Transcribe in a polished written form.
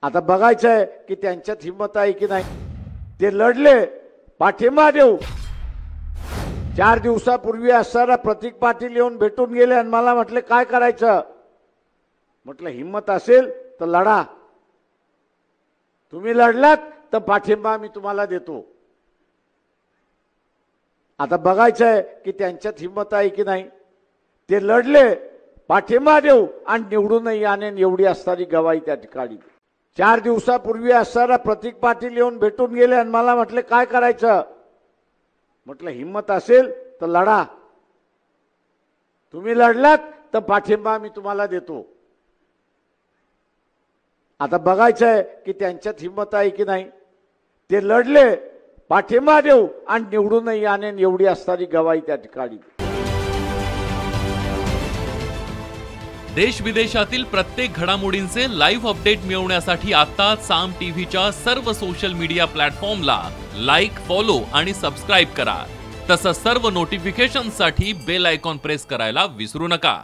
आता बघायचंय की त्यांच्यात हिंमत आहे की नाही। ते लढले, पाठिंबा देऊ। 4 दिवसापूर्वी असताना प्रतीक पाटील येऊन भेटून गेले आणि मला म्हटले काय करायचं। म्हटलं हिंमत असेल तर लढा, तुम्ही लढलात तर पाठिंबा मी तुम्हाला देतो। आता बघायचंय की त्यांच्यात हिंमत आहे की नाही। ते लढले, पाठिंबा देऊ आणि निवडूनही आणेन एवढी असणारी गवाही त्या ठिकाणी। 4 दिवसापूर्वी असताना प्रतीक पाटील येऊन भेटून गेले आणि मला म्हटले काय करायचं। म्हटलं हिंमत असेल तर लढा, तुम्ही लढलात तर पाठिंबा मी तुम्हाला देतो। आता बघायचंय की त्यांच्यात हिंमत आहे की नाही। ते लढले, पाठिंबा देऊ आणि निवडूनही आणेन एवढी असणारी गवाही त्या ठिकाणी। देश विदेशातील प्रत्येक घडामोडींचे लाईव्ह अपडेट मिळवण्यासाठी आता साम टीव्हीच्या सर्व सोशल मीडिया प्लॅटफॉर्मला लाईक, फॉलो आणि सबस्क्राईब करा। तसंच सर्व नोटिफिकेशनसाठी बेल आयकॉन प्रेस करायला विसरू नका।